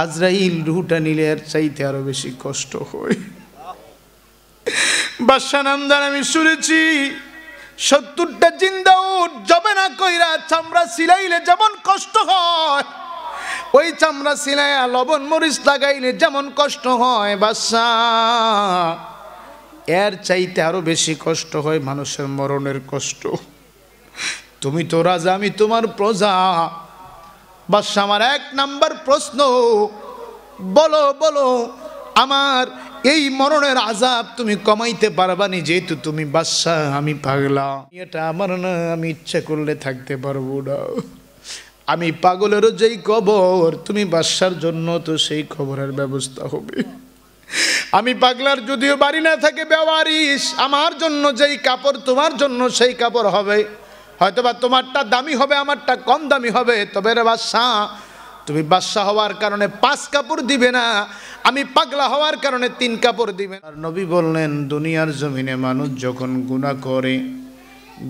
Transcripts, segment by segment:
আজরাইল রুহটা নিলে এর চাইতে আরো বেশি কষ্ট হয়। বাদশা নামদার আমি শুনেছি 70টা জিন্দা উট যাবে না কইরা চামড়া সিলাইলে যেমন কষ্ট হয়, ওই চামড়া সিলাইয়া লবণ মরিচ লাগাইলে যেমন কষ্ট হয়, বাদশা এর চাইতে আরো বেশি কষ্ট হয় মানুষের মরণের কষ্ট। তুমি তো রাজা, আমি তোমার প্রজা। বাদশা আমার 1 নাম্বার প্রশ্ন, বলো বলো আমার এই মরণের আযাব তুমি কমাইতে পারবানি? যেহেতু তুমি বাদশা, আমি পাগলা, এটা আমার না, আমি ইচ্ছা করলে থাকতে পারবো না। আমি পাগলেরও যেই কবর, তুমি বাদশার জন্য তো সেই কবরের ব্যবস্থা হবে। আমি পাগলার যদিও বাড়ি না থাকে বেওয়ারিশ, আমার জন্য যেই কাপড় তোমার জন্য সেই কাপড় হবে। হয়তোবা তোমারটা দামি হবে, আমারটা কম দামি হবে, তবে রে বাদশা তুমি বাদশা হওয়ার কারণে 5 কাপড় দিবে না, আমি পাগলা হওয়ার কারণে 3 কাপড় দিবে। আর নবী বললেন দুনিয়ার জমিনে মানুষ যখন গুনাহ করে,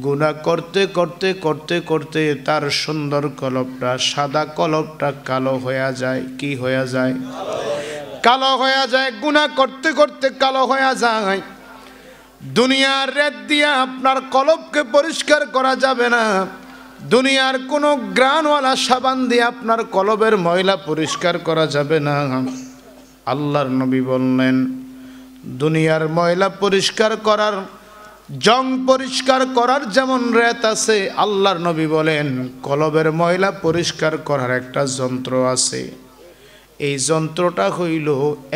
গুনাহ করতে করতে করতে করতে তার সুন্দর কলবটা, সাদা কলবটা কালো হয়ে যায়। কি হয়ে যায়? কালো হয়ে যায়। গুনাহ করতে করতে কালো হয়ে যায়। দুনিয়ার রেত দিয়ে আপনার কলবকে পরিষ্কার করা যাবে না। দুনিয়ার কোনো গ্রানওয়ালা সাবান দিয়ে আপনার কলবের ময়লা পরিষ্কার করা যাবে না। আল্লাহর নবী বললেন দুনিয়ার ময়লা পরিষ্কার করার, জং পরিষ্কার করার যেমন রেত আছে, আল্লাহর নবী বলেন কলবের ময়লা পরিষ্কার করার একটা যন্ত্র আছে। এই যন্ত্রটা হইল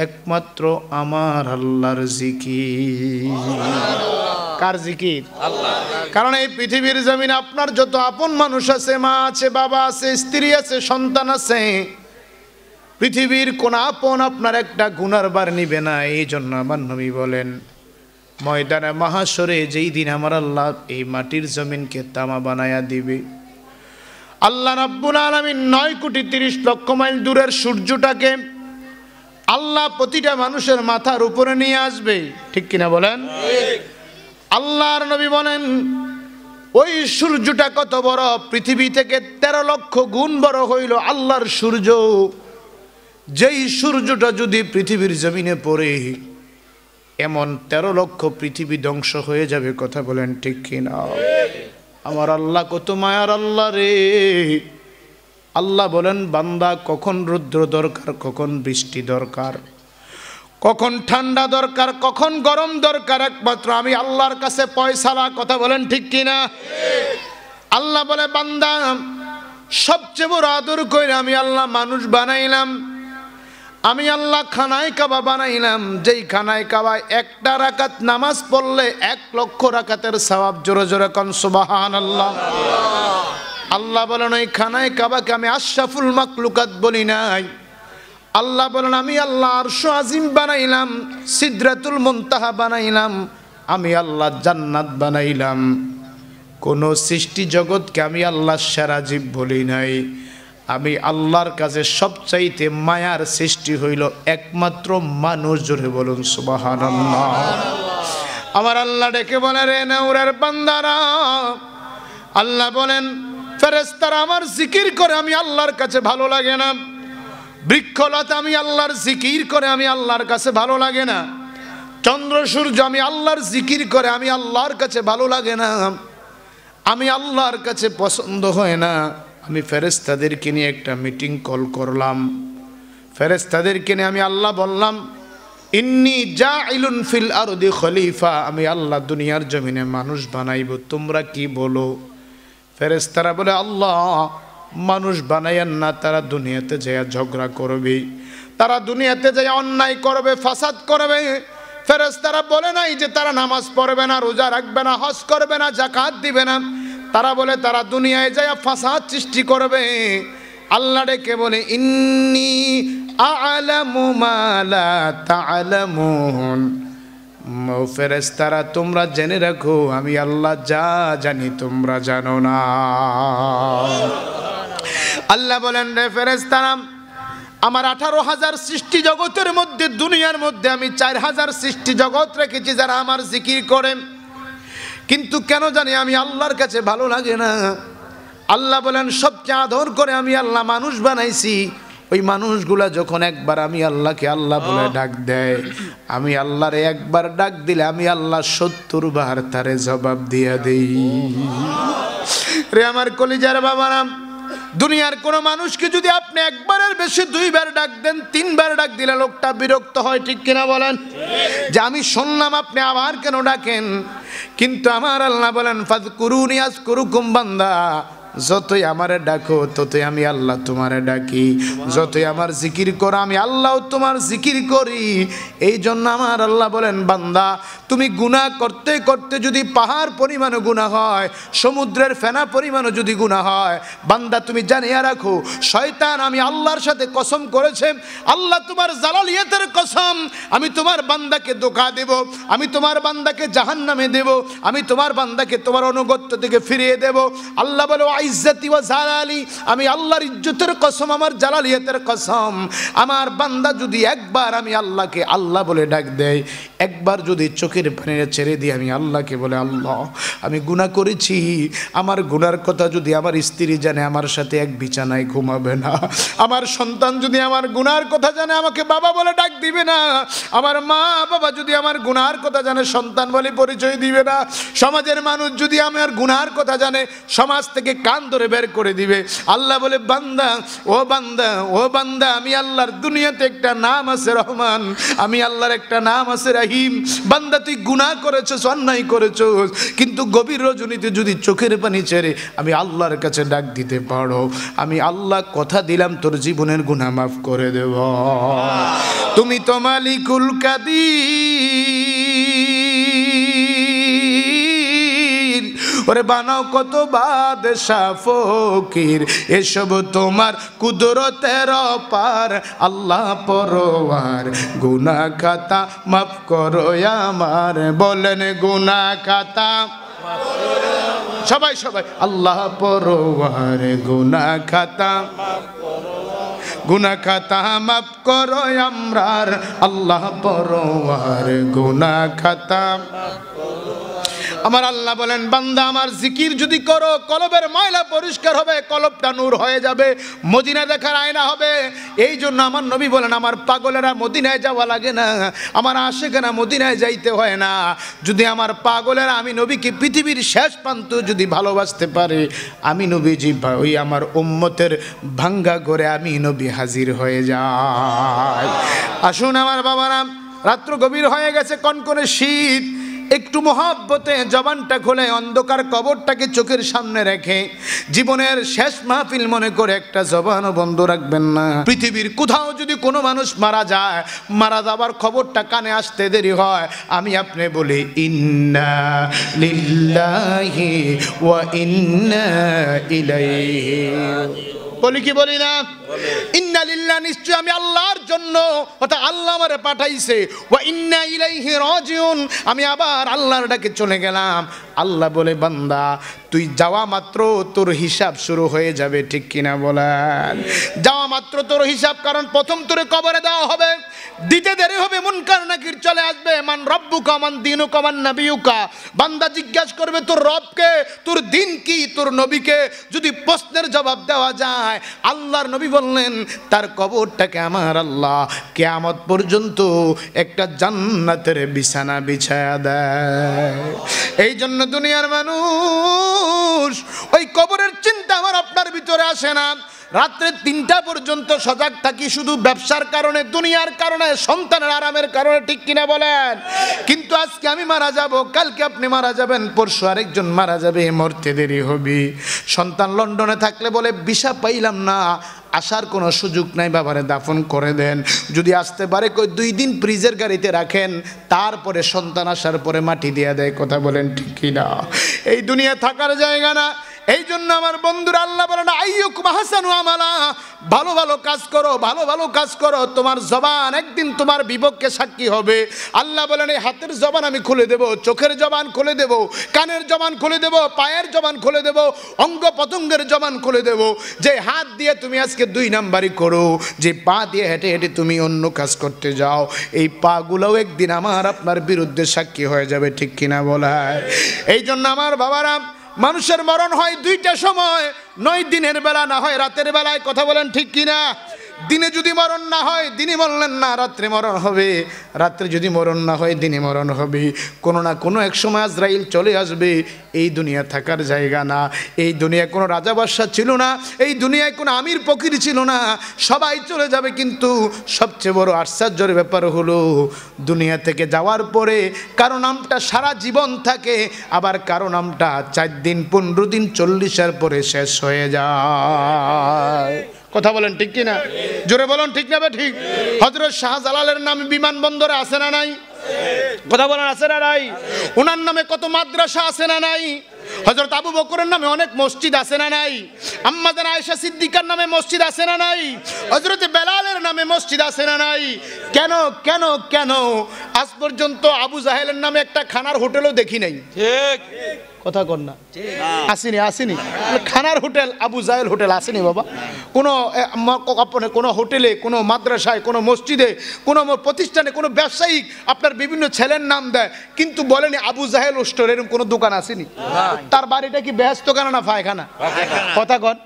একমাত্র আমার আল্লাহর জিকির। কার জিকির? আল্লাহ। কারণ এই পৃথিবীর জমিনে আপনার যত আপন মানুষ আছে, মা আছে, বাবা আছে, স্ত্রী আছে, সন্তান আছে, পৃথিবীর কোন আপন আপনার একটা গুনার বার নিবে না। এই জন্য আমার নবী বলেন ময়দানে মাহশরে যেই দিন আমার আল্লাহ এই মাটির জমিনকে তামা বানায়া দিবে, আল্লাহ রাব্বুল আলামিন 9,30,00,000 মাইল দূরের সূর্যটাকে আল্লাহ প্রতিটা মানুষের মাথার উপরে নিয়ে আসবে। ঠিক কিনা বলেন? আল্লাহর নবী বলেন ওই সূর্যটা কত বড়, পৃথিবী থেকে 13 লক্ষ গুণ বড় হইল আল্লাহর সূর্য। যেই সূর্যটা যদি পৃথিবীর জমিনে পড়ে, এমন 13 লক্ষ পৃথিবী ধ্বংস হয়ে যাবে। কথা বলেন ঠিক কিনা? আমার আল্লাহ কত মায়ার আল্লাহ রে। আল্লাহ বলেন বান্দা কখন রৌদ্র দরকার, কখন বৃষ্টি দরকার, কখন ঠান্ডা দরকার, কখন গরম দরকার, একমাত্র আমি আল্লাহর কাছে ফয়সালা। কথা বলেন ঠিক কিনা? আল্লাহ বলে বান্দা সবচেয়ে বড় আদর কইরা আমি আল্লাহ মানুষ বানাইলাম, আমি আল্লাহ খানায় কাবা বানাইলাম। যেই খানায় কাবায় 1টা রাকাত নামাজ পড়লে 1 লক্ষ রাকাতের সওয়াব। জোরে জোরে কোন সুবহানাল্লাহ। আল্লাহ বলেন ওই খানায় কাবাকে আমি আশরাফুল মাখলুকাত বলি নাই। আল্লাহ বলেন আমি আল্লাহ আরশ আজিম বানাইলাম, সিদরাতুল মুনতাহা বানাইলাম, আমি আল্লাহ জান্নাত বানাইলাম। কোন সৃষ্টি জগৎকে আমি আল্লাহ সেরা জীব বলি নাই। আমি আল্লাহর কাছে সবচাইতে মায়ার সৃষ্টি হইল একমাত্র মানুষ। জোরে বলুন সুবহানাল্লাহ। আমার আল্লাহ ডেকে বলে রে নূরের বান্দারা, আল্লাহ বলেন ফেরেশতারা আমার জিকির করে আমি আল্লাহর কাছে ভালো লাগে না। বৃক্ষলতা আমি আল্লাহর জিকির করে আমি আল্লাহর কাছে ভালো লাগে না। চন্দ্র সূর্য আমি আল্লাহর জিকির করে আমি আল্লাহর কাছে ভালো লাগে না, আমি আল্লাহর কাছে পছন্দ হয় না। আমি ফেরেশতাদেরকে নিয়ে একটা মিটিং কল করলাম। ফেরেশতাদেরকে নিয়ে আমি আল্লাহ বললাম ইন্নী জাইলুন ফিল আরদি খলিফা, আমি আল্লাহ দুনিয়ার জমিনে মানুষ বানাইব, তোমরা কি বলো? ফেরেশতারা বলে আল্লাহ মানুষ বানাইয়েন না, তারা দুনিয়াতে যায় ঝগড়া করবে, তারা দুনিয়াতে যায় অন্যায় করবে, ফাসাদ করবে। ফেরেশতারা বলে নাই যে তারা নামাজ পড়বে না, রোজা রাখবে না, হজ করবে না, যাকাত দিবে না। তারা বলে তারা দুনিয়ায় যায় ফাসাদ সৃষ্টি করবে। আল্লাহ ডেকে বলে ইন্নী আ'লামু মা লা তা'লামুন, ফেরেশতারা তোমরা জেনে রাখো আমি আল্লাহ যা জানি তোমরা জানো না। আল্লাহ বলেন রে ফেরেশতারা আমার 18,000 সৃষ্টি জগতের মধ্যে, দুনিয়ার মধ্যে আমি 4,000 সৃষ্টি জগৎ রেখেছি যারা আমার জিকির করে, কিন্তু কেন জানি আমি আল্লাহর কাছে ভালো লাগে না। আল্লাহ বলেন সবচেয়ে আদর করে আমি আল্লাহ মানুষ বানাইছি, ওই মানুষগুলা যখন একবার আমি আল্লাহকে আল্লাহ বলে ডাক দেয়, আমি আল্লাহরে একবার ডাক দিলে আমি আল্লাহ 70 বার তারে জবাব দিয়ে দেই। রে আমার কলিজার বাবারা, দুনিয়ার কোন মানুষকে যদি আপনি একবারের বেশি 2 বার ডাক দেন, 3 বার ডাক দিলে লোকটা বিরক্ত হয়, ঠিক কিনা বলেন? যে আমি শুনলাম আপনি আবার কেন ডাকেন? কিন্তু আমার আল্লাহ বলেন ফাযকুরুনি আযকুরুকুম, বান্দা যতই আমারে ডাকো ততই আমি আল্লাহ তোমারে ডাকি, যতই আমার জিকির করো আমি আল্লাহ তোমার জিকির করি। এই জন্য আমার আল্লাহ বলেন বান্দা তুমি গুনাহ করতে করতে যদি পাহাড় পরিমাণ গুনাহ হয়, সমুদ্রের ফেনা পরিমাণ যদি গুনাহ হয়, বান্দা তুমি জানিয়ে রাখো শয়তান আমি আল্লাহর সাথে কসম করেছে, আল্লাহ তোমার জালালিয়াতের কসম, আমি তোমার বান্দাকে ধোঁকা দেব, আমি তোমার বান্দাকে জাহান্নামে দেব, আমি তোমার বান্দাকে তোমার অনুগত্য থেকে ফিরিয়ে দেব। আল্লাহ বলে ইজ্জতি ওয়া জালালি, আমি আল্লাহর ইজ্জতের কসম, আমার জালালিয়াতের কসম, আমার বান্দা যদি একবার আমি আল্লাহকে আল্লাহ বলে ডাক দেয়, একবার যদি চোখের পানি ছেড়ে দিয়ে আমি আল্লাহকে বলে আল্লাহ আমি গুনাহ করেছি, আমার গুনার কথা যদি আমার স্ত্রী জানে আমার সাথে এক বিছানায় ঘুমাবে না, আমার সন্তান যদি আমার গুনার কথা জানে আমাকে বাবা বলে ডাক দিবে না, আমার মা বাবা যদি আমার গুনার কথা জানে সন্তান বলে পরিচয় দিবে না, সমাজের মানুষ যদি আমার গুনার কথা জানে সমাজ থেকে কান ধরে বের করে দিবে। আল্লাহ বলে বান্দা ও বান্দা ও বান্দা, আমি আল্লাহর দুনিয়াতে একটা নাম আছে রহমান, আমি আল্লাহর একটা নাম আছে রহিম। বান্দা তুই গুনাহ করেছস, অন্যায় করেছস, কিন্তু গভীর রজনীতে যদি চোখের পানি ছেড়ে আমি আল্লাহর কাছে ডাক দিতে পারো, আমি আল্লাহ কথা দিলাম তোর জীবনের গুনাহ মাফ করে দেব। তুমি তো মালিকুল কাদির, ওরে বানাও কত বাদশা ফকির, এসব তোমার কুদরতের পার, আল্লাহ পরওয়ার, গুনাহ খাতা মাফ করো আমার, বলেন গুনাহ খাতা সবাই সবাই, আল্লাহ পরওয়ার, গুনাহ খাতা গুনাহ খাতা মাফ করো আমরার, আল্লাহ পরওয়ার, গুনাহ খাতা। আমার আল্লাহ বলেন বান্দা আমার জিকির যদি করো কলবের ময়লা পরিষ্কার হবে, কলবটা নূর হয়ে যাবে, মদিনা দেখার আয়না হবে। এই জন্য আমার নবী বলেন আমার পাগলেরা মদিনায় যাওয়া লাগে না, আমার আশেকেরা মদিনায় যাইতে হয় না। যদি আমার পাগলেরা আমি নবীকে পৃথিবীর শেষ প্রান্ত যদি ভালোবাসতে পারে, আমি নবীজি ওই আমার উম্মতের ভাঙ্গা করে আমি নবী হাজির হয়ে যাই। আসুন আমার বাবারা, রাত্র গভীর হয়ে গেছে, কনকনে শীত, একটু মহব্বতে জবানটা খুলে অন্ধকার কবরটাকে চোখের সামনে রেখে জীবনের শেষ মাহফিল মনে করে একটা জবানও বন্ধ রাখবেন না। পৃথিবীর কোথাও যদি কোনো মানুষ মারা যায়, মারা যাবার খবরটা কানে আসতে দেরি হয়, আমি আপনি বলি ইন্না লিল্লাহি ওয়া ইন্না ইলাইহি, বলি কি বলি না? ইন্না লিল্লাহ, নিশ্চয় আমি আল্লাহর জন্য, অর্থাৎ আল্লাহ আমারে পাঠাইছে, ওয়া ইন্না ইলাইহি রাজিউন, আমি আবার আল্লাহর ডাকে চলে গেলাম। আল্লাহ বলে বান্দা তুই যাওয়া মাত্র তোর হিসাব শুরু হয়ে যাবে, ঠিক কিনা বলেন? যাওয়া মাত্র তোর হিসাব, কারণ প্রথম তোরে কবরে দেওয়া হবে, দিতে দেরি হবে মুনকার নাকির চলে আসবে, মান রব্বুকা মান দীনুকা মান নবিয়ুকা, বান্দা জিজ্ঞাসা করবে তোর রবকে, তোর দিন কি, তোর নবীকে। যদি প্রশ্নের জবাব দেওয়া যায়, আল্লাহর নবী বললেন তার কবরটাকে আমার আল্লাহ কিয়ামত পর্যন্ত একটা জান্নাতের বিছানা বিছায়া দেয়। এই জন্য দুনিয়ার মানুষ ওই কবরের চিন্তা আমার আপনার ভিতরে আসে না। রাত্রে 3টা পর্যন্ত সজাগ থাকি শুধু ব্যবসার কারণে, দুনিয়ার কারণে, সন্তানের আরামের কারণে, ঠিক কিনা বলেন? কিন্তু আজকে আমি মারা যাব, কালকে আপনি মারা যাবেন, পরশু আরেকজন মারা যাবে, মরতে দেরি হবে। সন্তান লন্ডনে থাকলে বলে ভিসা পাইলাম না, আসার কোনো সুযোগ নাই, বাবারে দাফন করে দেন। যদি আসতে পারে কই 2 দিন ফ্রিজের গাড়িতে রাখেন, তারপরে সন্তান আসার পরে মাটি দিয়ে দেয়। কথা বলেন ঠিক কিনা? এই দুনিয়া থাকার জায়গা না। এই জন্য আমার বন্ধুরা আল্লাহ বলেন আইয়ুকুম আহসানু আমালা, ভালো ভালো কাজ করো, ভালো ভালো কাজ করো, তোমার জবান একদিন তোমার বিপক্ষে সাক্ষী হবে। আল্লাহ বলেন এই হাতের জবান আমি খুলে দেব, চোখের জবান খুলে দেব, কানের জবান খুলে দেব, পায়ের জবান খুলে দেব, অঙ্গ পতঙ্গের জবান খুলে দেব। যে হাত দিয়ে তুমি আজকে 2 নাম্বারি করো, যে পা দিয়ে হেঁটে হেঁটে তুমি অন্য কাজ করতে যাও, এই পাগুলোও একদিন আমার আপনার বিরুদ্ধে সাক্ষী হয়ে যাবে, ঠিক কিনা বলা? এই জন্য আমার বাবারা, মানুষের মরণ হয় 2টা সময়, নয় দিনের বেলা না হয় রাতের বেলায়। কথা বলেন ঠিক কিনা? দিনে যদি মরণ না হয় দিনে মরলেন না, রাত্রে মরণ হবে, রাত্রে যদি মরণ না হয় দিনে মরণ হবে। কোনো না কোনো এক সময় আজরাইল চলে আসবে। এই দুনিয়া থাকার জায়গা না, এই দুনিয়ায় কোনো রাজা বাদশা ছিল না, এই দুনিয়ায় কোনো আমির ফকির ছিল না, সবাই চলে যাবে। কিন্তু সবচেয়ে বড় আশ্চর্যের ব্যাপার হলো দুনিয়া থেকে যাওয়ার পরে কারো নামটা সারা জীবন থাকে, আবার কারো নামটা 4 দিন 15 দিন 40-এর পরে শেষ হয়ে যায়। কথা বলেন ঠিক কিনা? জোরে বলুন ঠিক না বে ঠিক? হযরত শাহজালালের নামে বিমানবন্দরে আছে না নাই? কথা বলেন আছে না নাই? ওনার নামে কত মাদ্রাসা আছে না নাই? হযরত আবু বকরের নামে অনেক মসজিদ আছে না নাই? আম্মা জান আয়েশা সিদ্দিকার নামে মসজিদ আছে না নাই? হযরত বেলালের নামে মসজিদ আছে না নাই? কেন কেন কেন আজ পর্যন্ত আবু জাহেলের নামে একটা খানার হোটেলও দেখি নাই। ঠিক কথা কর না? আসেনি আসেনি খানার হোটেল, আবু জাহেল হোটেল আসেনি বাবা। কোনো হোটেলে, কোনো মাদ্রাসায়, কোনো মসজিদে, কোনো প্রতিষ্ঠানে, কোনো ব্যবসায়িক আপনার বিভিন্ন ছেলের নাম দেয়, কিন্তু বলেনি আবু জাহেল স্টোর, এরকম কোনো দোকান আসেনি। তার বাড়িটা কি বেহেশতখানা না পায়খানা? কথা কন।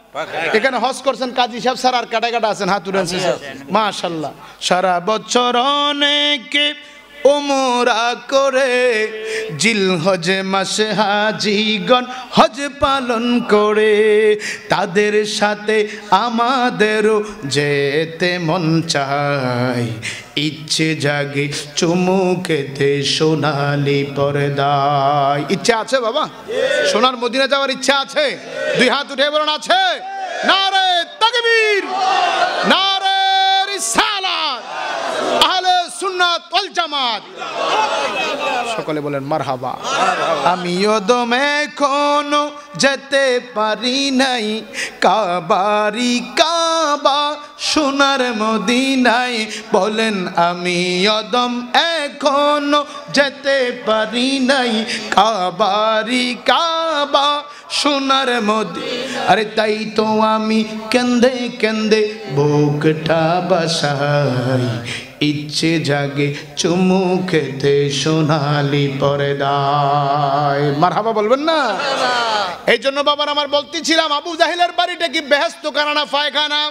এখানে হজ করছেন কাজী সাহেব স্যার, আর কাটা কাটা আছেন হাত উড়ান মাশাআল্লাহ। সারা বছর অনেকে ওমরা করে, জিলহজে মাসে হাজিগণ হজ পালন করে, তাদের সাথে আমাদেরও যেতে মন চায়, ইচ্ছে জাগে চুমু খেতে সোনালি পর্দায়। ইচ্ছা আছে বাবা? সোনার মদিনা যাওয়ার ইচ্ছা আছে? 2 হাত উঠে বলুন আছে। নারে তাকবীর, নারে রিসালাত, আহলে সুন্নাত ওয়াল জামাত। সকলে বলেন মারহাবা। আমিও দমে এখনো যেতে পারি নাই, কাবারি কাবা সোনার মদিনায়। বলেন আমি অদম এখনো যেতে পারি নাই, কাবারি কাবা সোনার মদিনা। আরে তাই তো আমি কেন্দে কেন্দে বুকটা বাসাই, ইচ্ছে জাগে চুমু খেতে সোনালি পর্দায়। মারহাবা বলবেন না? এই জন্য বাবার আমার বলতেছিলাম, আবু জাহেলের বাড়িটা কি বেহেশতখানা না পায়খানা?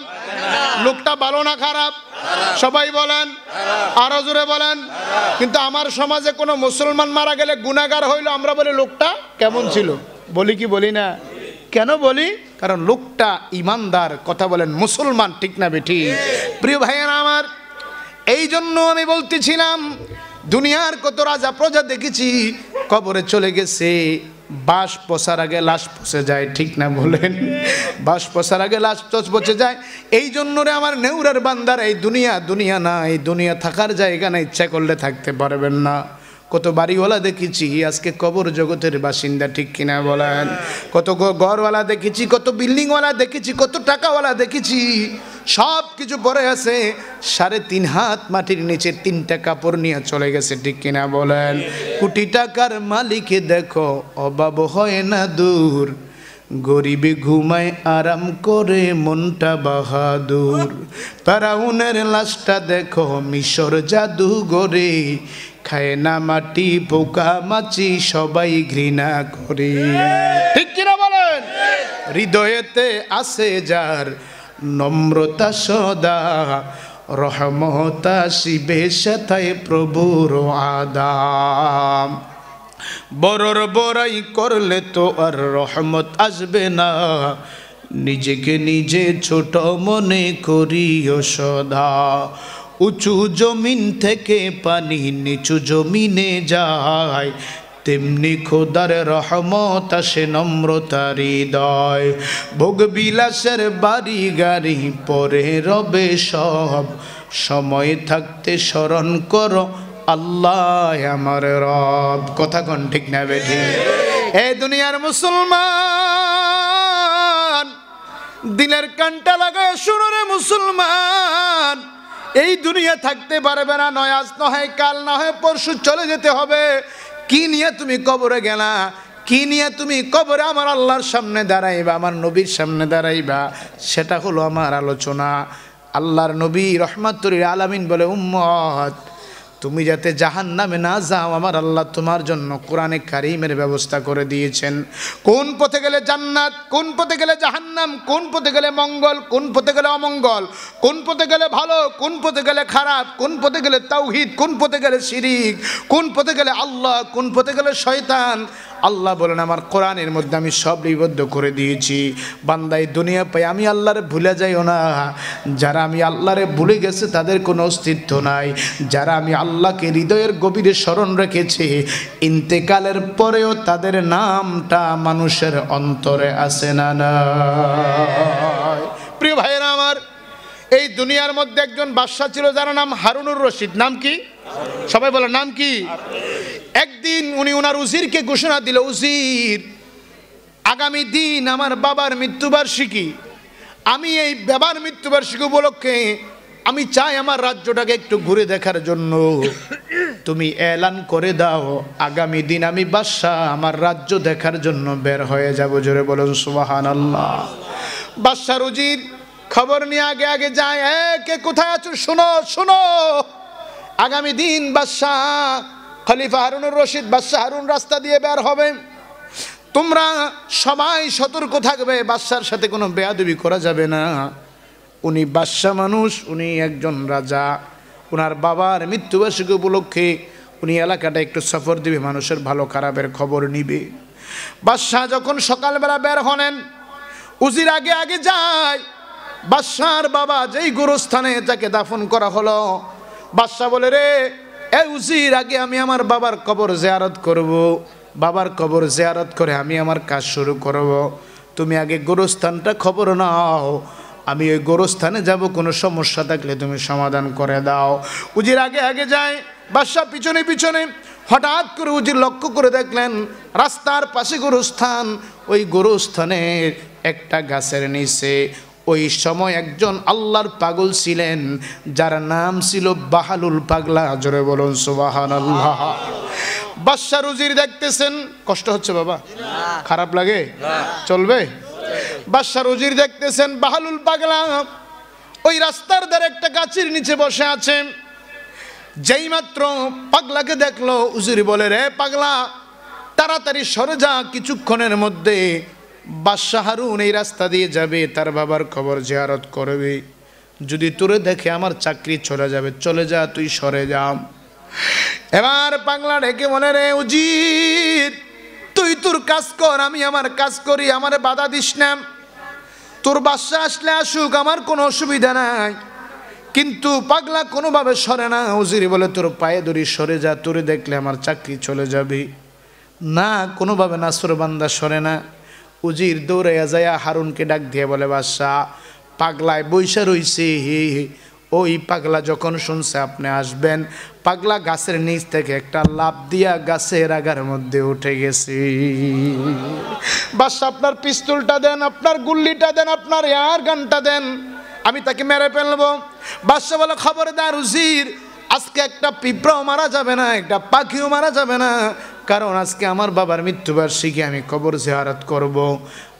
লোকটা ভালো না খারাপ? সবাই বলেন, আরো জোরে বলেন। কিন্তু আমার সমাজে কোনো মুসলমান মারা গেলে গুনাহগার হইলো, আমরা বলি লোকটা কেমন ছিল। বলি কি বলি না? কেন বলি? কারণ লোকটা ইমানদার। কথা বলেন মুসলমান, ঠিক না বেঠি? প্রিয় ভাইয়েরা আমার, এই জন্য আমি বলতেছিলাম, দুনিয়ার কত রাজা প্রজা দেখেছি কবরে চলে গেছে, বাঁশ পচার আগে লাশ পচে যায়, ঠিক না বলেন? বাঁশ পচার আগে লাশ পচে যায়। এই জন্য রে আমার নেউরার বান্দার, এই দুনিয়া দুনিয়া না, এই দুনিয়া থাকার জায়গা না, ইচ্ছা করলে থাকতে পারবেন না। কত বাড়িওয়ালা দেখেছি আজকে কবর জগতের বাসিন্দা, ঠিক কিনা বলেন? কত ঘরওয়ালা দেখেছি, কত বিল্ডিংওয়ালা দেখেছি, কত টাকাওয়ালা দেখেছি, সব কিছু পরে আছে, 3.5 হাত মাটির নিচে 3টা কাপড় নিয়ে চলে গেছে, ঠিক কিনা বলেন? কোটি টাকার মালিকে দেখো অভাব হয় না দূর, গরিবে ঘুমায় আরাম করে মনটা বাহাদুর। ফেরাউনের লাশটা দেখো মিশর জাদুঘরে, খায় না মাটি পোকা মাছি সবাই ঘৃণা করে, ঠিক কিনা বলেন? হৃদয়েতে আছে যার নম্রতা সদা, রহমত আসিবে সেথায় প্রভুর আদাম। বড়র বড়াই করলে তো আর রহমত আসবে না, নিজেকে নিজে ছোট মনে করিও সদা। উঁচু জমিন থেকে পানি নিচু জমিনে যায়, তেমনি খোদার রহমত আসে নম্রতার হৃদয়। ভোগ বিলাসের বাড়ি গাড়ি পরে রবে সব, সময় থাকতে স্মরণ করো আল্লাহ আমার রব। কথা কোন ঠিক না বেঠি? এই দুনিয়ার মুসলমান, দিনের কানটা লাগায় শুনো রে মুসলমান, এই দুনিয়া থাকতে পারবে না, নয় আজ নয় কাল না হয় পরশু চলে যেতে হবে। কি নিয়ে তুমি কবরে গেলা? কি নিয়ে তুমি কবরে আমার আল্লাহর সামনে দাঁড়াইবা, আমার নবীর সামনে দাঁড়াইবা? সেটা হলো আমার আলোচনা। আল্লাহর নবী রহমাতুল লিল আলামিন বলে, উম্মত তুমি যাতে জাহান্নামে না যাও, আমার আল্লাহ তোমার জন্য কোরআনে কারীমের ব্যবস্থা করে দিয়েছেন। কোন পথে গেলে জান্নাত, কোন পথে গেলে জাহান্নাম, কোন পথে গেলে মঙ্গল, কোন পথে গেলে অমঙ্গল, কোন পথে গেলে ভালো, কোন পথে গেলে খারাপ, কোন পথে গেলে তাওহীদ, কোন পথে গেলে শিরিক, কোন পথে গেলে আল্লাহ, কোন পথে গেলে শয়তান, আল্লাহ বলেন আমার কোরআনের মধ্যে আমি সব লিপিবদ্ধ করে দিয়েছি। বান্দাই দুনিয়া পাই আমি আল্লাহরে ভুলে যাইও না। যারা আমি আল্লাহরে ভুলে গেছে তাদের কোনো অস্তিত্ব নাই। যারা আমি আল্লাহকে হৃদয়ের গভীরে স্মরণ রেখেছে, ইন্তেকালের পরেও তাদের নামটা মানুষের অন্তরে আছে না নাই? প্রিয় ভাইয়েরা আমার, এই দুনিয়ার মধ্যে একজন বাদশা ছিল যার নাম হারুনুর রশিদ। নাম কি? সবাই বলে নাম কি? একদিন উনি ওনার উজিরকে ঘোষণা দিল, উজির, আগামী দিন আমার বাবার মৃত্যুবার্ষিকী। আমি এই বাবার মৃত্যুবার্ষিকী উপলক্ষে আমি চাই আমার রাজ্যটাকে একটু ঘুরে দেখার জন্য। তুমি এলান করে দাও আগামী দিন আমি বাদশা আমার রাজ্য দেখার জন্য বের হয়ে যাব। জোরে বলুন সুবহানাল্লাহ। বাদশার উজির খবর নিয়ে আগে আগে যায়, কে কোথায় আছো শোনো শোনো, আগামী দিন বাদশা খলিফা হারুনুর রশিদ বাদশা হারুন রাস্তা দিয়ে বের হবে, তোমরা সবাই সতর্ক থাকবে, বাদশার সাথে কোনো বেয়াদবি করা যাবে না। উনি বাদশা মানুষ, উনি একজন রাজা, ওনার বাবার মৃত্যুবার্ষিকী উপলক্ষে উনি এলাকাটা একটু সফর দিবে, মানুষের ভালো খারাপের খবর নিবে। বাদশাহ যখন সকালবেলা বের হলেন, উজির আগে আগে যায়। বাদশার বাবা যেই গোরস্থানে তাকে দাফন করা হলো, বাদশা বলে, রে এ উজির, আগে আমি আমার বাবার কবর জিয়ারত করব, বাবার কবর জিয়ারত করে আমি আমার কাজ শুরু করব। তুমি আগে গোরস্থানটা খবর নাও, আমি ওই গোরস্থানে যাব, কোনো সমস্যা থাকলে তুমি সমাধান করে দাও। উজির আগে আগে যায়, বাদশা পিছনে পিছনে। হঠাৎ করে উজির লক্ষ্য করে দেখলেন রাস্তার পাশে গোরস্থান, ওই গোরস্থানের একটা গাছের নিচে ওই সময় একজন আল্লাহর পাগল ছিলেন, যার নাম ছিল বাহালুল পাগলা। জোরে বলুন সুবহানাল্লাহ। বাদশার উজির দেখতেছেন, কষ্ট হচ্ছে বাবা? খারাপ লাগে? চলবে? বাদশার উজির দেখতেছেন বাহালুল পাগলা ওই রাস্তার ধারে একটা গাছের নিচে বসে আছে। যেই মাত্র পাগলাকে দেখলো, উজির বলে, রে পাগলা, তাড়াতাড়ি সরে যা, কিছুক্ষণের মধ্যে বাদশা হারুন এই রাস্তা দিয়ে যাবে, তার বাবার কবর জিয়ারত করবে, যদি তোরে দেখে আমার চাকরি চলে যাবে, চলে যা, তুই সরে যা। এবার পাগলা ডেকে বলে, রে উজির, তুই তোর কাজ কর, আমি আমার কাজ করি, আমারে বাধা দিস না। তোর বাদশা আসলে আসুক, আমার কোনো অসুবিধা নাই। কিন্তু পাগলা কোনোভাবে সরে না। উজির বলে, তোর পায়ে ধরি, সরে যা, তোরে দেখলে আমার চাকরি চলে যাবে। না, কোনোভাবে নাসরবান্দা সরে না। উজির দৌড়াইয়া যায় হারুনকে ডাক দিয়ে বলে, বাদশা, পাগলায় বৈশা রইছে। ওই পাগলা যখন শুনছে আপনি আসবেন, পাগলা গাছের নিচ থেকে একটা লাফ দিয়া গাছের আগার মধ্যে উঠে গেছে। বাদশা, আপনার পিস্তলটা দেন, আপনার গুল্লিটা দেন, আপনার এয়ার গানটা দেন, আমি তাকে মেরে ফেলবো। বাদশা বলে, খবরদার উজির, আজকে একটা পিঁপড়াও মারা যাবে না, একটা পাখিও মারা যাবে না, কারণ আজকে আমার বাবার মৃত্যুবার্ষিকী, আমি কবর জিয়ারত করব,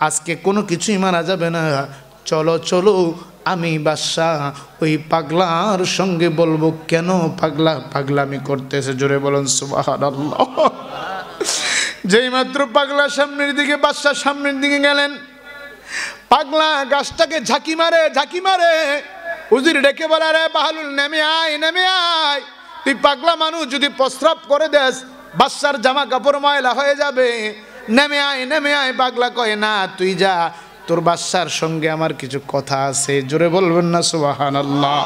আজকে কোনো কিছুই মারা যাবে না। চলো চলো, আমি বাদশা ওই পাগলার সঙ্গে বলবো কেন পাগলা পাগলামি করতেছে। জোরে বলুন সুবহানাল্লাহ। যেই মাত্র পাগলা সামনের দিকে, বাদশা সামনের দিকে গেলেন, পাগলা গাছটাকে ঝাঁকি মারে ঝাঁকি মারে। উজির ডেকে বলে, রে বাহালুল, নেমে আয় নেমে আয়, তুই পাগলা মানুষ, যদি প্রস্রাব করে দেস বাদশার জামা কাপড় ময়লা হয়ে যাবে, নেমে আয় নেমে আয়। পাগলা কয়, না তুই যা, তোর বাদশার সঙ্গে আমার কিছু কথা আছে। জোরে বলবেন না সুবহানাল্লাহ।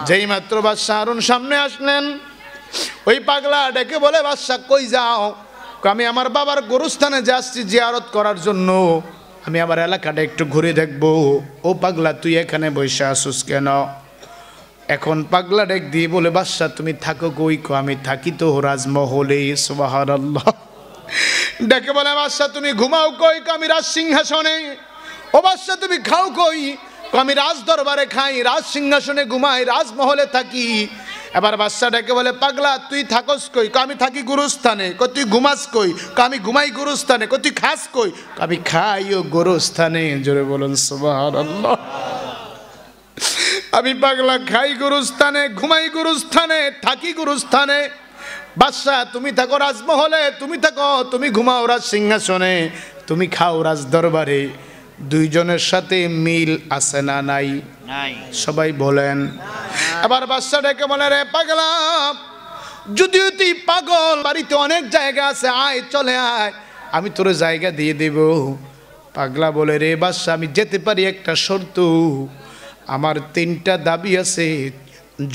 যেই মাত্র বাদশা হারুন সামনে আসলেন, ওই পাগলা ডেকে বলে, বাদশা কই যাও? আমি আমার বাবার গোরস্থানে যাচ্ছি জিয়ারত করার জন্য, আমি আমার এলাকাটা একটু ঘুরে দেখবো। ও পাগলা, তুই এখানে বসে আসুস কেন? এখন পাগলা ডেক দিয়ে বলে, বাদশা তুমি থাকো কই? আমি থাকি তো রাজমহলে। সুবহানাল্লাহ। ডেকে বলে, বাদশা তুমি ঘুমাও কই? আমি রাজ সিংহাসনে। ও বাদশা তুমি খাও কই? আমি রাজ দরবারে খাই, রাজ সিংহাসনে ঘুমাই, রাজমহলে থাকি। এবার বাদশা ডেকে বলে, পাগলা তুই থাকস কই? আমি থাকি গুরুস্থানে। তুই ঘুমাস কই? আমি ঘুমাই গুরুস্থানে। তুই খাস কই? আমি খাইও গুরুস্থানে। জোরে বলুন সুবহানাল্লাহ। আমি পাগলা খাই গুরুস্থানে, ঘুমাই গুরুস্থানে, থাকি গুরুস্থানে। বাদশাহ তুমি থাকো রাজমহলে, তুমি থাকো, তুমি ঘুমাও রাজ সিংহাসনে, তুমি খাও রাজ দরবারে। দুইজনের সাথে মিল আছে না নাই? সবাই বলেন। এবার বাদশাহ ডেকে বলে, রে পাগলা, যদিও তুই পাগল, বাড়িতে অনেক জায়গা আছে, আয় চলে আয়, আমি তোর জায়গা দিয়ে দেব। পাগলা বলে, রে বাদশাহ আমি যেতে পারি, একটা শর্ত, আমার 3টা দাবি আছে,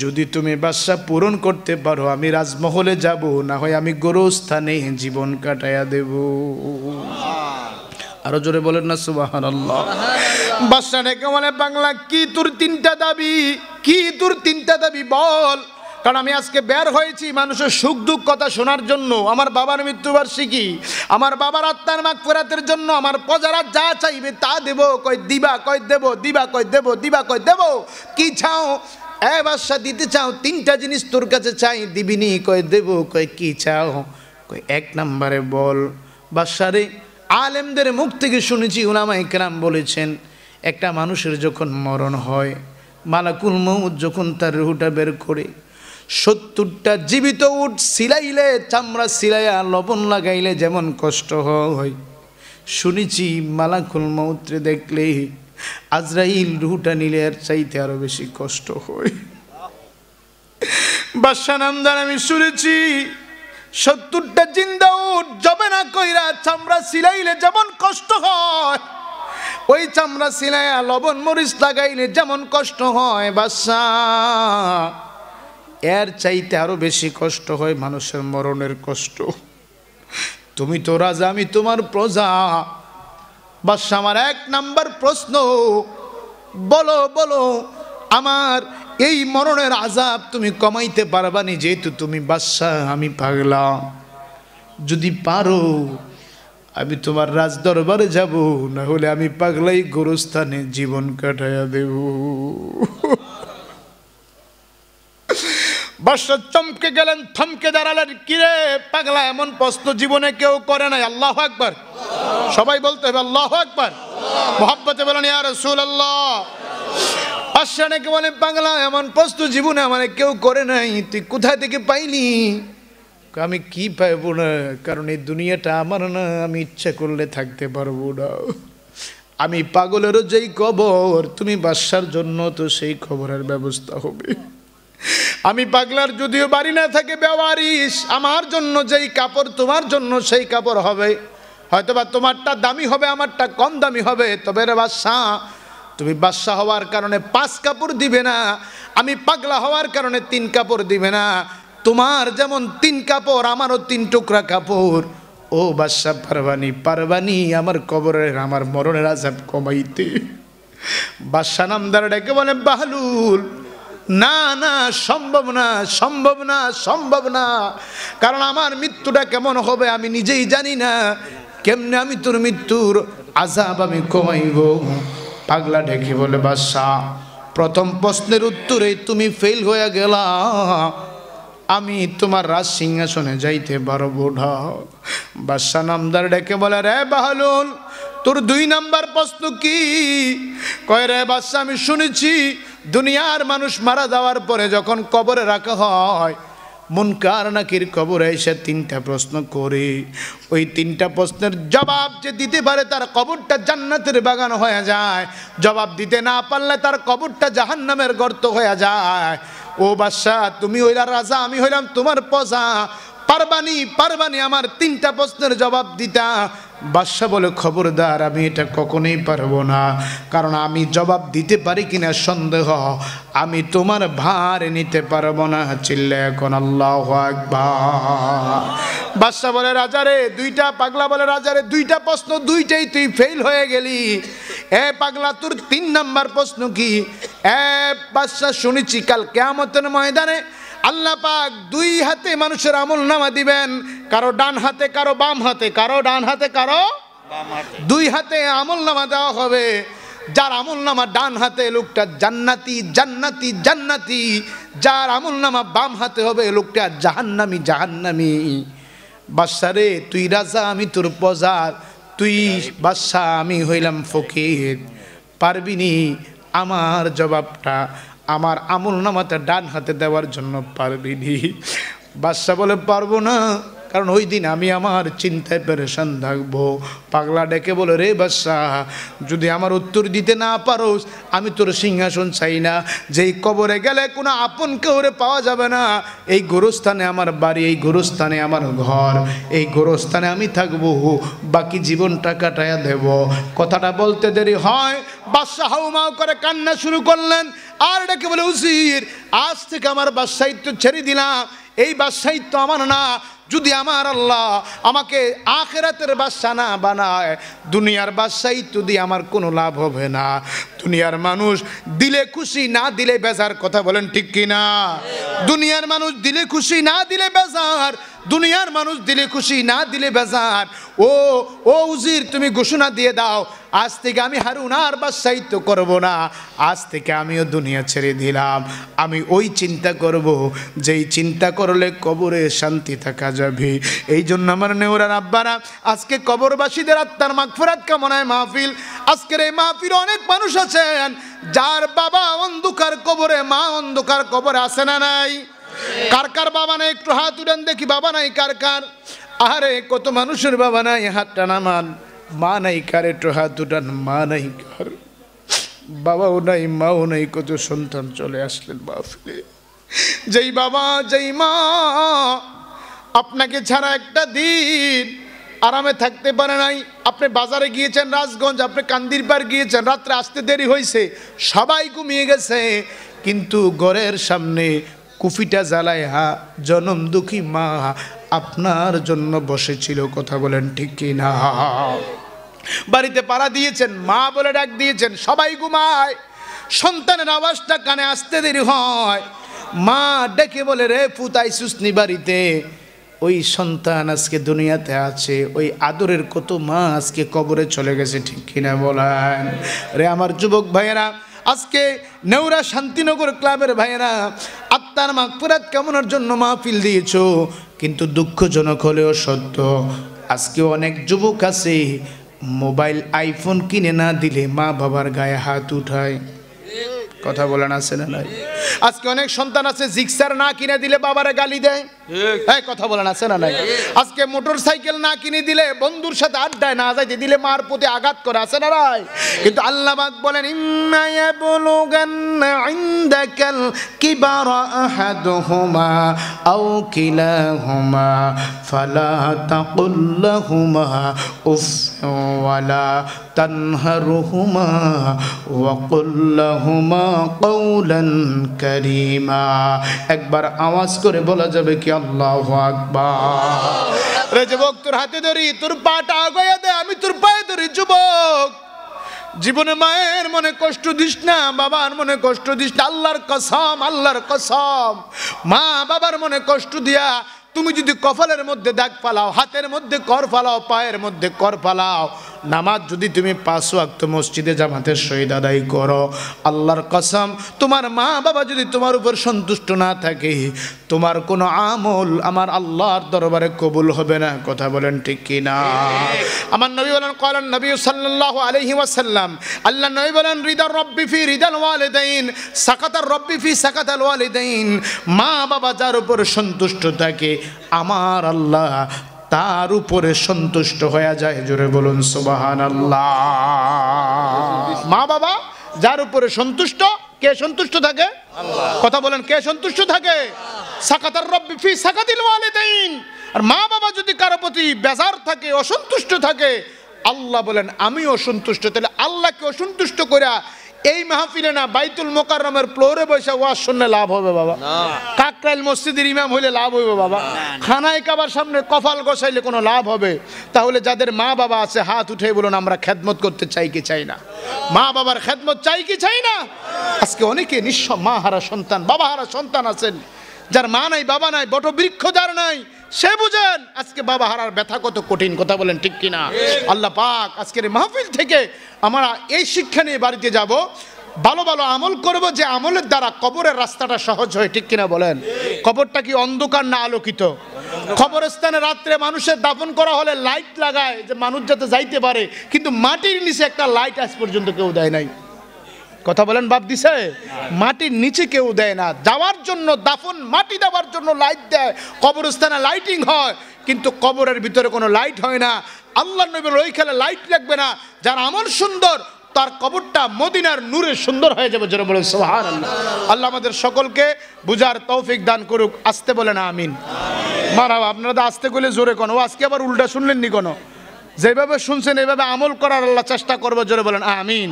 যদি তুমি বাদশাহ পূরণ করতে পারো আমি রাজমহলে যাব, না হয় আমি গোরস্থানে জীবন কাটাইয়া দেব। আরো জোরে বলেন না সুবহানাল্লাহ। বাদশাহ ডেকে বলে, বাংলা কি তোর 3টা দাবি? কি তোর 3টা দাবি বল, কারণ আমি আজকে বের হয়েছি মানুষের সুখ দুঃখ কথা শোনার জন্য, আমার বাবার মৃত্যুবার্ষিকী, আমার বাবার আত্মার মাগফিরাতের জন্য আমার প্রজারা যা চাইবে তা দেব। কই দিবা? কই দেব। দিবা? কই দেব। দিবা? কই দেব। কি চাও? এ বাদশা দিতে চাও? 3টা জিনিস তোর কাছে চাই, দিবিনি? কই দেব। কই কি চাও? কই 1 নম্বরে বল। বাদশারে আলেমদের মুখ থেকে শুনেছি, উলামায়ে কেরাম বলেছেন, একটা মানুষের যখন মরণ হয়, মালাকুল মউত যখন তার রূহটা বের করে, 70টা জীবিত উট সিলাইলে, চামড়া সিলাইয়া লবণ লাগাইলে যেমন কষ্ট হয়, শুনেছি মালাকুল মউতরে দেখলে আজরাইল রূহটা নিলে এর চাইতে আরো বেশি কষ্ট হয়। বাদশা নামদার আমি শুনেছি 70টা জিন্দা উট জবে না কইরা চামড়া সিলাইলে যেমন কষ্ট হয়, ওই চামড়া সিলাইয়া লবণ মরিচ লাগাইলে যেমন কষ্ট হয়, বাদশা এর চাইতে আরো বেশি কষ্ট হয় মানুষের মরণের কষ্ট। তুমি তো রাজা, আমি তোমার প্রজা। বাদশা আমার 1 নাম্বার প্রশ্ন, বলো বলো আমার এই মরণের আযাব তুমি কমাইতে পারবানি? যেহেতু তুমি বাদশা, আমি পাগলা, যদি পারো আমি তোমার রাজ দরবারে যাব, না হলে আমি পাগলাই গোরস্থানে জীবন কাটাইয়া দেব। বাদশা চমকে গেলেন, থমকে দাঁড়ালেন। কিরে পাগলা, এমন প্রশ্ন জীবনে কেউ করে নাই। আল্লাহু আকবার। সবাই বলতে হবে আল্লাহু আকবার। মুহাব্বতে বলেন ইয়া রাসূলুল্লাহ। বাদশা নাকি বলে, পাগলা এমন প্রশ্ন জীবনে আমার কেউ করে নাই, তুই কোথা থেকে পাইলি? আমি কি পাইব না, কারণ এই দুনিয়াটা আমার না, আমি ইচ্ছা করলে থাকতে পারবো না। আমি পাগলেরও যেই কবর, তুমি বাদশার জন্য তো সেই খবরের ব্যবস্থা হবে। আমি পাগলার যদিও বাড়ি না থাকে বেওয়ারিশ, আমার জন্য যেই কাপড় তোমার জন্য সেই কাপড় হবে। হয়তোবা তোমারটা দামি হবে, আমারটা কম দামি হবে, তবে রে বাদশা, তুমি বাদশা হওয়ার কারণে 5 কাপড় দিবে না, আমি পাগলা হওয়ার কারণে 3 কাপড় দিবে না। তোমার যেমন 3 কাপড়, আমারও 3 টুকরা কাপড়। ও বাদশা, পারবানি পারবানি আমার কবরের, আমার মরণের আযাব কমাইতে? বাদশা নামদার ডেকে বলে, বাহলুল, না না, সম্ভব না, সম্ভব না, সম্ভব না, কারণ আমার মৃত্যুটা কেমন হবে আমি নিজেই জানি না, কেমনে আমি তোর মৃত্যুর আযাব আমি কমাইব? পাগলা ডেকে বলে, বাদশা প্রথম প্রশ্নের উত্তরে তুমি ফেল হয়ে গেলা, আমি তোমার রাজ সিংহাসনে যাইতে পারবো না। বাদশা নামদার ডেকে বলে, রে বাহলুল, তোর 2 নাম্বার প্রশ্ন কি? কয়, রে বাদশা আমি শুনেছি দুনিয়ার মানুষ মারা যাওয়ার পরে যখন কবরে রাখা হয়, মুনকার নাকির কবরে এসে 3টা প্রশ্ন করে, ওই 3টা প্রশ্নের জবাব যে দিতে পারে তার কবরটা জান্নাতের বাগান হয়ে যায়, জবাব দিতে না পারলে তার কবরটা জাহান্নামের গর্ত হয়ে যায়। ও বাদশা, তুমি হইলা রাজা, আমি হইলাম তোমার প্রজা, পারবানি পারবানি আমার 3টা প্রশ্নের জবাব দিতা? বাদশা বলে, খবরদার, আমি এটা কখনোই পারবো না, কারণ আমি জবাব দিতে পারি কিনা সন্দেহ, আমি তোমার ভার নিতে পারবো না। চিল্লা এখন আল্লাহু আকবার। বাদশা বলে, রাজারে 2টা, পাগলা বলে, রাজারে 2টা প্রশ্ন, 2টাই তুই ফেল হয়ে গেলি। এ পাগলা, তোর 3 নাম্বার প্রশ্ন কি? বাদশা শুনেছি কাল কিয়ামতের ময়দানে আল্লাহ পাক 2 হাতে মানুষের আমলনামা দিবেন, কারো ডান হাতে কারো বাম হাতে, কারো ডান হাতে কারো বাম হাতে, 2 হাতে আমলনামা দেওয়া হবে। যার আমলনামা ডান হাতে লোকটা জান্নাতি জান্নাতি জান্নাতি, যার আমলনামা বাম হাতে হবে লোকটা জাহান্নামী জাহান্নামী। বাদশা রে, তুই রাজা, আমি তোর প্রজা, তুই বাদশা, আমি হইলাম ফকির, পারবিনি আমার জবাবটা আমার আমল নামাতে ডান হাতে দেওয়ার জন্য পারবি নি? বাদশা বলে পারবো না, কারণ ওই দিন আমি আমার চিন্তায় পেরেশান থাকবো। পাগলা ডেকে বলে রে বাদশা, যদি আমার উত্তর দিতে না পারোস আমি তোর সিংহাসন চাই না। যেই কবরে গেলে কোনো আপন কেউরে পাওয়া যাবে না, এই গোরস্থানে আমার বাড়ি, এই গোরস্থানে আমার ঘর, এই গোরস্থানে আমি থাকবো, বাকি জীবনটা কাটায়া দেব। কথাটা বলতে দেরি হয়, বাদশা হাউমাউ করে কান্না শুরু করলেন। আর ডেকে বলে উজির, আজ থেকে আমার বাদশাহিত্ব ছেড়ে দিলাম, এই বাদশাহিত্ব আমার না। যদি আমার আল্লাহ আমাকে আখিরাতের বাদশা না বানায়, দুনিয়ার বাদশাহিত্ব দিয়ে আমার কোনো লাভ হবে না। দুনিয়ার মানুষ দিলে খুশি না দিলে বেজার, কথা বলেন ঠিক কিনা? দুনিয়ার মানুষ দিলে খুশি না দিলে বেজার, দুনিয়ার মানুষ দিলে খুশি না দিলে বেজার। ও উজির, তুমি ঘোষণা দিয়ে দাও, আজ থেকে আমি হারুন আর বাদশাহিত্ব করব না, আজ থেকে আমিও দুনিয়া ছেড়ে দিলাম। আমি ওই চিন্তা করব যেই চিন্তা করলে কবরে শান্তি থাকা যাবে। এই জন্য আমার নেওরার আব্বারা, আজকে কবরবাসীদের আত্মার মাগফিরাত কামনায় মাহফিল। আজকের এই মাহফিলে অনেক মানুষ আছেন যার বাবা অন্ধকার কবরে, মা অন্ধকার কবরে, আছে না নাই? কার কার বাবা নাই একটু হাত উঠান দেখি, বাবা নাই কার কার? আরে কত মানুষের বাবা নাই, হাতটা নামান। মা নাই কার, একটু হাত উঠান, মা নাই কার? বাবাও নাই, মাও নাই, কত সন্তান চলে আসলেন মাহফিলে। যেই বাবা যেই মা আপনাকে ছাড়া একটা দিন আরামে থাকতে পারে নাই। আপনি বাজারে গিয়েছেন রাজগঞ্জ, আপনি কান্দির পার গিয়েছেন, রাত্রে আসতে দেরি হয়েছে, সবাই ঘুমিয়ে গেছে, কিন্তু ঘরের সামনে কুফিটা জ্বালাইয়া জনম দুঃখী মা আপনার জন্য বসেছিল, কথা বলেন ঠিক কি না? বাড়িতে পাড়া দিয়েছেন, মা বলে ডাক দিয়েছেন, সবাই ঘুমায়, সন্তানের আওয়াজটা কানে আসতে দেরি হয়, মা ডেকে বলে রে পুতাই সুসনি বাড়িতে। ওই সন্তান আজকে দুনিয়াতে আছে, ওই আদরের কত মা আজকে কবরে চলে গেছে, ঠিক কিনা বলেন? রে আমার যুবক ভাইয়েরা, আজকে নেওরা শান্তিনগর ক্লাবের ভাইয়েরা, আত্মার মাগফিরাত কামনার জন্য মাহফিল দিয়েছো, কিন্তু দুঃখজনক হলেও সত্য, আজকে অনেক যুবক আছে মোবাইল আইফোন কিনে না দিলে মা বাবার গায়ে হাত উঠায়, কথা বলেন আছে না নাই? আজকে অনেক সন্তান আছে জিক্সার না কিনে দিলে বাবারে গালি দেয়, এই কথা বলেন আছে না নাই? আজকে মোটর সাইকেল না কিনে দিলে, বন্ধুর সাথে আড্ডায় না যাইতে দিলে মার প্রতি আঘাত করে, আছে না নাই? কিন্তু আল্লাহ পাক বলেন ইম্মা ইয়াবলুগান্না ইনদাকাল কিবারা আহাদুহুমা আও কিলাহুমা ফালা তাকুল লাহুমা উফ ওয়ালা তানহারহুমা ওয়া কুল লাহুমা কাওলান কারীমা। একবার আওয়াজ করে বলা যাবে কি আল্লাহু আকবার? রে যুবক, তোর হাতে ধরি, তোর পাটা আগায়া দে, আমি তোর পায়ে ধরি। যুবক, জীবনে মায়ের মনে কষ্ট দিস না, বাবার মনে কষ্ট দিস না, আল্লাহর কসম, আল্লাহর কসম, মা বাবার মনে কষ্ট দিয়া তুমি যদি কপালের মধ্যে দাগ ফালাও, হাতের মধ্যে কর ফালাও, পায়ের মধ্যে কর ফালাও, নামাজ যদি তুমি 5 ওয়াক্ত মসজিদে জামাতের সহিত আদায় করো, আল্লাহর কসম, তোমার মা বাবা যদি তোমার উপর সন্তুষ্ট না থাকে, তোমার কোনো আমল আমার আল্লাহর দরবারে কবুল হবে না, কথা বলেন ঠিক কি না? আমার নবী বলেন, ক্বালান নবী সাল্লাল্লাহু আলাইহি ওয়াসাল্লাম, আল্লাহ নবী বলেন রিদার রব্বি ফি রিদাল ওয়ালিদাইন, সাকাতার রব্বি ফি সাকাতাল ওয়ালিদাইন। মা বাবা যার উপর সন্তুষ্ট থাকে, আমার আল্লাহ তার উপরে সন্তুষ্ট হয়ে যায়। জোরে বলুন সুবহানাল্লাহ। মা বাবা যার উপরে সন্তুষ্ট, কে সন্তুষ্ট থাকে? আল্লাহ। কথা বলেন, কে সন্তুষ্ট থাকে? সাকাতার রব্বি ফি সাকাতিল ওয়ালিদাইন। আর মা বাবা যদি কারো প্রতি বেজার থাকে, অসন্তুষ্ট থাকে, আল্লাহ বলেন আমি অসন্তুষ্ট। তাহলে আল্লাহকে অসন্তুষ্ট করে এই মাহফিলে না বাইতুল মোকাররমের ফ্লোরে বসে ওয়াজ শুনলে লাভ হবে বাবা? কাকরাইল মসজিদের ইমাম হইলে লাভ হইবে বাবা? খানায় কাবার সামনে কপাল গোছাইলে কোনো লাভ হবে? তাহলে যাদের মা বাবা আছে হাত উঠে বলুন, আমরা খেদমত করতে চাই কি চাই না? মা বাবার খেদমত চাই কি চাই না? আজকে অনেকে নিঃস্ব মা হারা সন্তান, বাবা হারা সন্তান আছেন, যার মা নাই, বাবা নাই, বটবৃক্ষ যার নাই, সে বুঝেন আজকে বাবা হারার ব্যথা কত কঠিন, কথা বলেন ঠিক কিনা? আল্লাহ পাক আজকের মাহফিল থেকে আমরা এই শিক্ষা নিয়ে বাড়িতে যাব, ভালো ভালো আমল করব, যে আমলের দ্বারা কবরের রাস্তাটা সহজ হয়, ঠিক কিনা বলেন? কবরটা কি অন্ধকার না আলোকিত? কবরস্থানে রাত্রে মানুষের দাফন করা হলে লাইট লাগায় যে মানুষ যাতে যাইতে পারে, কিন্তু মাটির নিচে একটা লাইট আজ পর্যন্ত কেউ দেয় নাই। কথা বলেন, বাপ দিছে? মাটির নিচে কেউ দেয় না, যাওয়ার জন্য দাফন মাটি দেওয়ার জন্য লাইট দেয়, কবরস্থানে লাইটিং হয়, কিন্তু কবরের ভিতরে কোনো লাইট হয় না। আল্লাহ নবীর ওই খেলে লাইট লাগবে না, যার আমল সুন্দর তার কবরটা মদিনার নূরে সুন্দর হয়ে যাবে। জোরে বলেন সুবহানাল্লাহ। আল্লাহ আমাদের সকলকে বুঝার তৌফিক দান করুক। আসতে বলেন আমিন। মারাও, আপনারা তো আসতে গেলে জোরে কোনো, আজকে আবার উল্টা শুনলেননি কোনো? যেভাবে শুনছেন এভাবে আমল করার আল্লাহ চেষ্টা করবে। জোরে বলেন আমিন।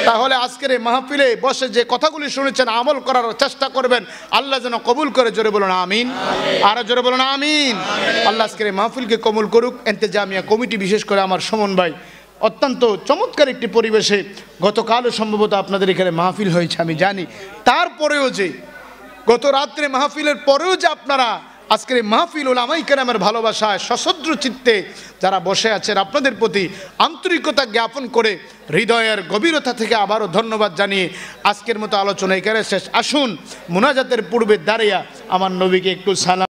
তাহলে আজকের এই মাহফিলে বসে যে কথাগুলি শুনেছেন আমল করার চেষ্টা করবেন, আল্লাহ যেন কবুল করে। জোরে বলুন আমিন। আর জোরে বলুন আমিন। আল্লাহ আজকের এই মাহফিলকে কবুল করুক। ইন্তেজামিয়া কমিটি, বিশেষ করে আমার সুমন ভাই, অত্যন্ত চমৎকার একটি পরিবেশে গতকালও সম্ভবত আপনাদের এখানে মাহফিল হয়েছে আমি জানি। তারপরেও যে গত রাত্রে মাহফিলের পরেও যে আপনারা আজকের এই মাহফিল উলামায়ে কেরামের ভালোবাসায় সশ্রদ্ধ চিত্তে যারা বসে আছেন, আপনাদের প্রতি আন্তরিকতা জ্ঞাপন করে হৃদয়ের গভীরতা থেকে আবারও ধন্যবাদ জানিয়ে আজকের মতো আলোচনা এখানে শেষ। আসুন মুনাজাতের পূর্বে দাঁড়িয়ে আমার নবীকে একটু সালাম